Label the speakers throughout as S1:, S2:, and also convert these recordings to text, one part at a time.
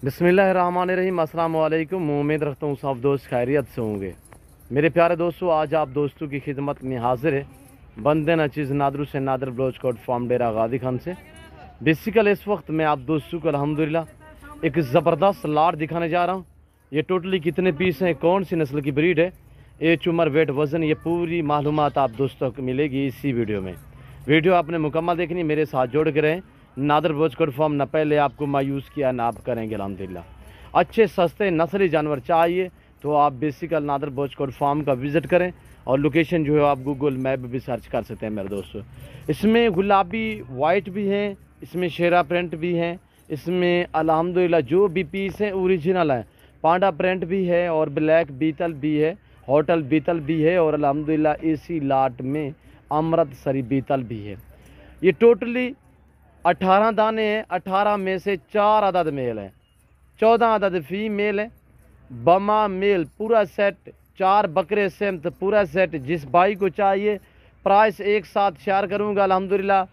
S1: बिस्मिल्लाहिर्रहमानिर्रहीम। अस्सलाम वालेकुम। उम्मीद रखता हूँ सब दोस्त खैरियत से होंगे। मेरे प्यारे दोस्तों, आज आप दोस्तों की खिदमत में हाजिर है बंदे नचीज़ नादरू से नादर ब्लोच कोट फार्म डेरा गादी खान से। बेसिकल इस वक्त मैं आप दोस्तों को अल्हम्दुलिल्लाह एक ज़बरदस्त लाट दिखाने जा रहा हूँ। ये टोटली कितने पीस हैं, कौन सी नस्ल की ब्रीड है, एज उम्र वेट वज़न, ये पूरी मालूमात आप दोस्तों को मिलेगी इसी वीडियो में। वीडियो आपने मुकम्मल देखनी, मेरे साथ जोड़ के रहें। नादर ब्लोच फार्म न पहले आपको मायूस किया ना आप करेंगे अल्हम्दुलिल्लाह। अच्छे सस्ते नस्ली जानवर चाहिए तो आप बेसिकल नादर ब्लोच फार्म का विज़िट करें और लोकेशन जो है आप गूगल मैप भी सर्च कर सकते हैं मेरे दोस्तों। इसमें गुलाबी वाइट भी हैं, इसमें शेरा प्रिंट भी हैं, इसमें अल्हम्दुलिल्लाह जो भी पीस हैं ओरिजिनल है। पांडा प्रिंट भी है और ब्लैक बीतल भी है, होटल बीतल भी है और अल्हम्दुलिल्लाह इसी लाट में अमृतसरी बीतल भी है। ये टोटली 18 दाने हैं। 18 में से 4 अदद मेल हैं, 14 अदद फीमेल है। बमा मेल पूरा सेट, 4 बकरे सेमत पूरा सेट। जिस भाई को चाहिए प्राइस एक साथ शेयर करूंगा अल्हम्दुलिल्लाह।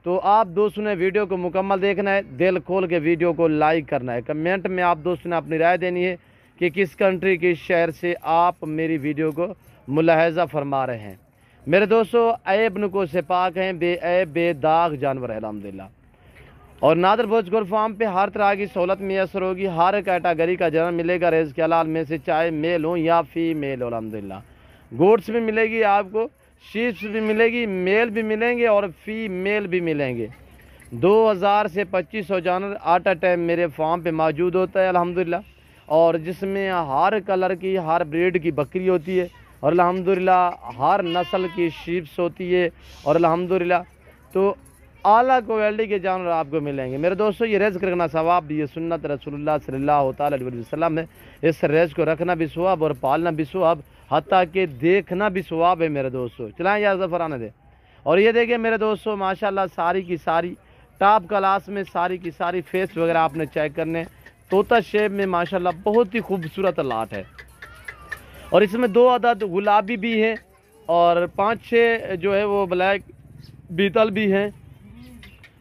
S1: तो आप दोस्तों ने वीडियो को मुकम्मल देखना है, दिल खोल के वीडियो को लाइक करना है। कमेंट में आप दोस्तों ने अपनी राय देनी है कि किस कंट्री किस शहर से आप मेरी वीडियो को मुलाहजा फरमा रहे हैं। मेरे दोस्तों ऐब नुको से पाक हैं, बेऐब बेदाग जानवर है अल्हम्दुलिल्लाह। और नादर ब्लोच फार्म पे हर तरह की सहूलत मैसर होगी, हर कैटेगरी का जन्म मिलेगा रेज़ के हलाल में से, चाहे मेल हो या फीमेल हो अल्हम्दुलिल्लाह। गोट्स भी मिलेगी आपको, शीप्स भी मिलेगी, मेल भी मिलेंगे और फीमेल भी मिलेंगे। 2000 से 2500 जानवर एट अ टाइम मेरे फार्म पे मौजूद होता है अल्हम्दुलिल्लाह। और जिसमें हर कलर की हर ब्रीड की बकरी होती है और अल्हम्दुलिल्लाह हर नस्ल की शीप्स होती है और अल्हम्दुलिल्लाह तो आला क्वालिटी के जानवर आपको मिलेंगे। मेरे दोस्तों ये रेज़ रखना सवाब, ये सुन्नत रसूलुल्लाह सल्लल्लाहु अलैहि वसल्लम है। इस रेज़ को रखना भी सवाब और पालना भी सवाब, हत्ता के देखना भी सवाब है मेरे दोस्तों। चलाएं यार ज़फ़र आने दे। और ये देखिए मेरे दोस्तों माशाल्लाह सारी की सारी टॉप क्लास में सारी की सारी फेस वगैरह आपने चेक करने, तोता शेप में माशाल्लाह बहुत ही खूबसूरत लाट है। और इसमें 2 अदद गुलाबी भी हैं और 5-6 जो है वो ब्लैक बीतल भी हैं।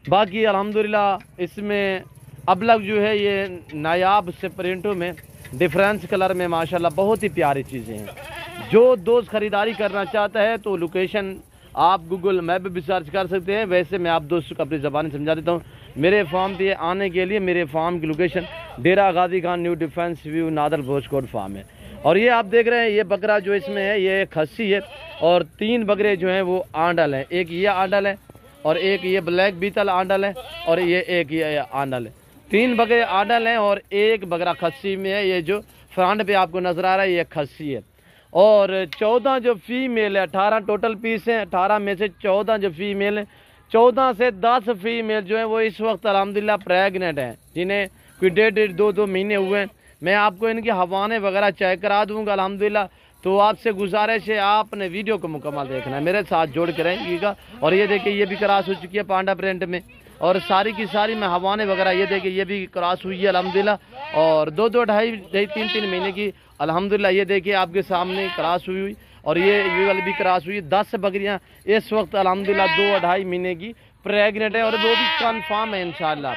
S1: बाकी अल्हम्दुलिल्लाह इसमें अबलग जो है ये नायाब से प्रिंटों में डिफरेंस कलर में माशाल्लाह बहुत ही प्यारी चीज़ें हैं। जो दोस्त ख़रीदारी करना चाहता है तो लोकेशन आप गूगल मैप भी सर्च कर सकते हैं। वैसे मैं आप दोस्तों को अपनी ज़बान समझा देता हूँ। मेरे फार्म पे आने के लिए मेरे फार्म की लोकेशन डेरा गादी Khan new defence view Nadir Baloch farm है। और ये आप देख रहे हैं ये बकरा जो इसमें है ये खस्सी है और 3 बकरे जो हैं वो आंडल हैं। एक ये आंडल है और एक ये ब्लैक बीतल आंडल है और ये एक ये आंडल है। 3 बकरे आंडल हैं और एक बकरा खस्सी में है। ये जो फ्रंट पे आपको नजर आ रहा है ये खस्सी है। और 14 जो फीमेल है, 18 टोटल पीस हैं, 18 में से 14 जो फीमेल हैं, 14 से 10 फीमेल जो है वो इस वक्त अल्हम्दुलिल्लाह प्रेगनेंट हैं, जिन्हें कोई 1.5-2 महीने हुए हैं। मैं आपको इनके हवाने वगैरह चेक करा दूंगा अल्हम्दुलिल्लाह। तो आपसे गुजारिश है आपने वीडियो को मुकम्मल देखना है, मेरे साथ जोड़ के रहेंगेगा। और ये देखिए ये भी क्रॉस हो चुकी है पांडा प्रिंट में और सारी की सारी में हवाने वगैरह ये देखिए ये भी क्रॉस हुई है अल्हम्दुलिल्लाह। और 2-2, 2.5, 3-3 महीने की अल्हम्दुलिल्लाह ये देखिए आपके सामने क्रॉस हुई और ये वाली भी क्रॉस हुई। 10 बकरियाँ इस वक्त अल्हम्दुलिल्लाह 2-2.5 महीने की प्रेगनेंट है और वो भी कन्फर्म है इंशाअल्लाह।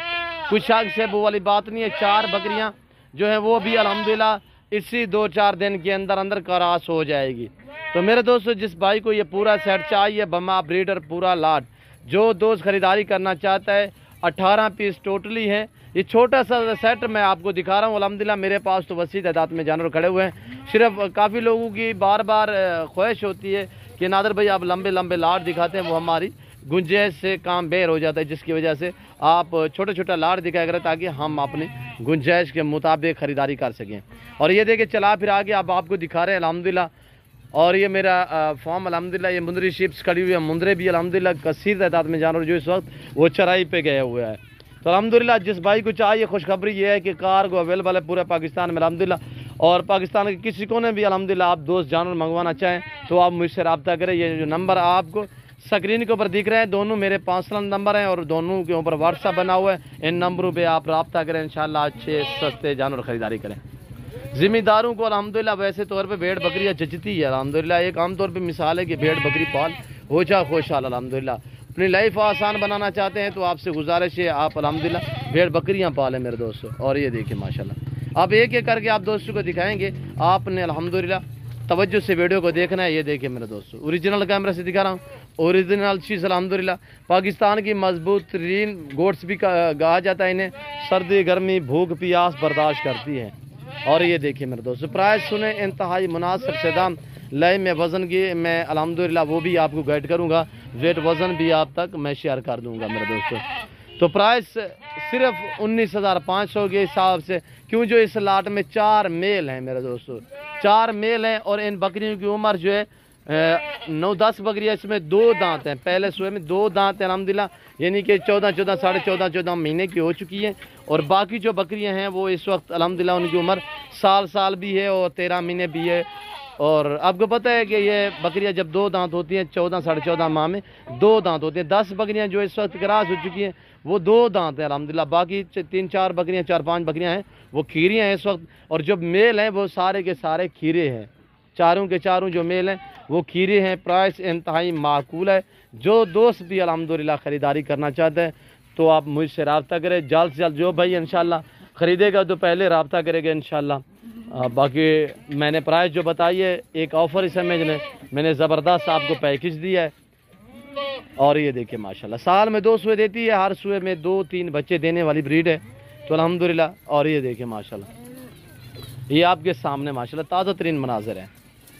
S1: कुछ शक से वो वाली बात नहीं है। 4 बकरियाँ जो है वो भी अल्हम्दुलिल्लाह इसी 2-4 दिन के अंदर अंदर क्रॉस हो जाएगी। तो मेरे दोस्तों जिस भाई को ये पूरा सेट चाहिए बमा ब्रीडर पूरा लाट, जो दोस्त खरीदारी करना चाहता है, 18 पीस टोटली है। ये छोटा सा सेट मैं आपको दिखा रहा हूँ अल्हम्दुलिल्लाह। मेरे पास तो वसी तादाद में जानवर खड़े हुए हैं। सिर्फ काफ़ी लोगों की बार बार ख्वाहिश होती है कि नादर भाई आप लंबे लंबे लाट दिखाते हैं, वो हमारी गुंजाइश से काम बेर हो जाता है, जिसकी वजह से आप छोटे छोटा लाट दिखाया करें ताकि हम अपनी गुंजाइश के मुताबिक ख़रीदारी कर सकें। और ये देखिए चला फिर आगे अब आपको दिखा रहे हैं अल्हम्दुलिल्लाह। और ये मेरा फार्म अल्हम्दुलिल्लाह ये मुंदरी शिप्स खड़ी हुई है। मुंदरे भी अल्हम्दुलिल्लाह कसीर तादाद में जानवर जो इस वक्त वो चराई पे गए हुए हैं। तो अल्हम्दुलिल्लाह जिस भाई को चाहिए खुशखबरी ये है कि कार्गो अवेलेबल है पूरे पाकिस्तान में अल्हम्दुलिल्लाह। और पाकिस्तान के किसी को ने भी अल्हम्दुलिल्लाह आप दोस्त जानवर मंगवाना चाहें तो आप मुझसे रब्ता करें। ये जो नंबर आपको स्क्रीन के ऊपर दिख रहे हैं दोनों मेरे पर्सनल नंबर हैं और दोनों के ऊपर व्हाट्सअप बना हुआ है। इन नंबरों पे आप रब्ता करें, इंशाल्लाह अच्छे सस्ते जानवर खरीदारी करें। ज़िम्मेदारों को अल्हम्दुलिल्लाह वैसे तौर पे भेड़ बकरियाँ जचती है अल्हम्दुलिल्लाह। एक आमतौर पे मिसाल है कि भेड़ बकरी पाल हो जा खुशहाल अल्हम्दुलिल्लाह। अपनी लाइफ आसान बनाना चाहते हैं तो आपसे गुजारिश है आप अल्हम्दुलिल्लाह भेड़ बकरियां पालें मेरे दोस्तों। और ये देखिए माशाल्लाह, अब एक एक करके आप दोस्तों को दिखाएंगे, आपने अल्हम्दुलिल्लाह तवज्जो से वीडियो को देखना है। ये देखिए मेरे दोस्तों, ओरिजिनल कैमरा से दिखा रहा हूँ, ओरिजिनल चीज़ अल्हम्दुलिल्लाह। पाकिस्तान की मजबूत तरीन गोट्स भी कहा जाता है इन्हें, सर्दी गर्मी भूख प्यास बर्दाश्त करती है। और ये देखिए मेरे दोस्तों, प्राइस सुने इंतहाई मुनासिब से दाम, लय में वज़न की मैं अल्हम्दुलिल्लाह वो भी आपको गाइड करूँगा, वेट वज़न भी आप तक मैं शेयर कर दूँगा मेरे दोस्तों। तो प्राइस सिर्फ 19,500 के हिसाब से, क्यों जो इस लाट में 4 मेल हैं मेरे दोस्तों, 4 मेल हैं। और इन बकरियों की उम्र जो है 9-10 बकरियाँ, इसमें 2 दांत हैं, पहले सुए में 2 दांत हैं अल्हम्दुलिल्लाह, यानी कि 14 साढ़े 14 महीने की हो चुकी हैं। और बाकी जो बकरियां हैं वो इस वक्त अल्हम्दुलिल्लाह उनकी उम्र साल भी है और 13 महीने भी है। और आपको पता है कि ये बकरियां जब 2 दांत होती हैं 14 साढ़े 14 माह में 2 दांत होती हैं। 10 बकरियां जो इस वक्त क्रॉस हो चुकी हैं वो 2 दांत हैं अल्हम्दुलिल्लाह, बाकी 3-4 बकरियां 4-5 बकरियां हैं वो खीरियां हैं इस वक्त। और जो मेल हैं वो सारे के सारे खीरे हैं, चारों के चारों जो मेल हैं वो खीरे हैं। प्राइस इंतहाई माकूल है। जो दोस्त भी अल्हम्दुलिल्लाह ख़रीदारी करना चाहते हैं तो आप मुझसे रब्ता करें जल्द से जल्द। जो भाई इंशाल्लाह ख़रीदेगा तो पहले रब्ता करेगा इंशाल्लाह। बाकी मैंने प्राइस जो बताई है एक ऑफ़र इस समय मैंने ज़बरदस्त आपको पैकेज दिया है। और ये देखिए माशाल्लाह, साल में 2 सुए देती है, हर सुए में 2-3 बच्चे देने वाली ब्रीड है तो अल्हम्दुलिल्लाह। और ये देखिए माशाल्लाह, ये आपके सामने माशाल्लाह ताज़ा तरीन मनाज़र है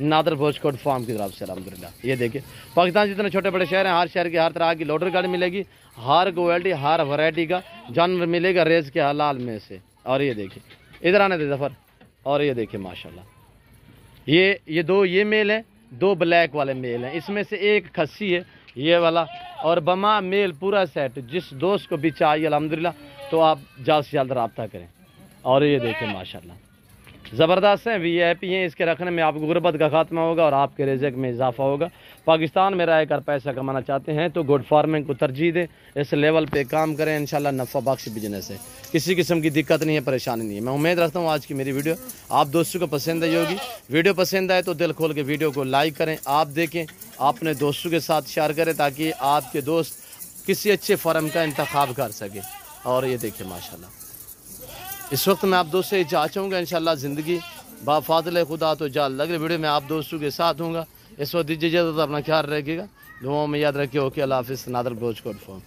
S1: नादर भोजकोट फार्म की तरफ से अल्हम्दुलिल्लाह। ये देखिए पाकिस्तान जितने छोटे बड़े शहर हैं, हर शहर के हर तरह की लोडर गाड़ी मिलेगी, हर क्वालिटी हर वैरायटी का जानवर मिलेगा रेस के हलाल में से। और ये देखिए इधर आने दे जफ़र। और ये देखिए माशाल्लाह, ये 2 ये मेल हैं, 2 ब्लैक वाले मेल हैं, इसमें से एक खस्सी है ये वाला, और बमा मेल पूरा सेट। जिस दोस्त को भी चाहिए अल्हम्दुलिल्लाह तो आप जल्द से जल्द रब्ता करें। और ये देखिए माशाल्लाह ज़बरदस्त हैं, VIP हैं, इसके रखने में आपको गुर्बत का खात्मा होगा और आपके रिज़्क़ में इजाफा होगा। पाकिस्तान में रहकर पैसा कमाना चाहते हैं तो गुड फार्मिंग को तरजीह दें, इस लेवल पे काम करें, इंशाल्लाह नफ़ा बख्श बिजनेस है, किसी किस्म की दिक्कत नहीं है, परेशानी नहीं है। मैं उम्मीद रखता हूँ आज की मेरी वीडियो आप दोस्तों को पसंद आई होगी। वीडियो पसंद आए तो दिल खोल के वीडियो को लाइक करें, आप देखें, अपने दोस्तों के साथ शेयर करें ताकि आपके दोस्त किसी अच्छे फार्म का इंतखाब कर सके। और ये देखिए माशाल्लाह, इस वक्त मैं आप दोस्त से इजाज़त चाहूँगा इंशाल्लाह ज़िंदगी बाफ़ाज़िल खुदा तो जल्द अगले वीडियो में आप दोस्तों के साथ हूँगा। इस वक्त दीजिए इजाज़त, अपना ख्याल रखिएगा, दुआओं में याद रखिए। ओके, अल्लाह हाफ़िज़। नादर भोजकोट फार्म।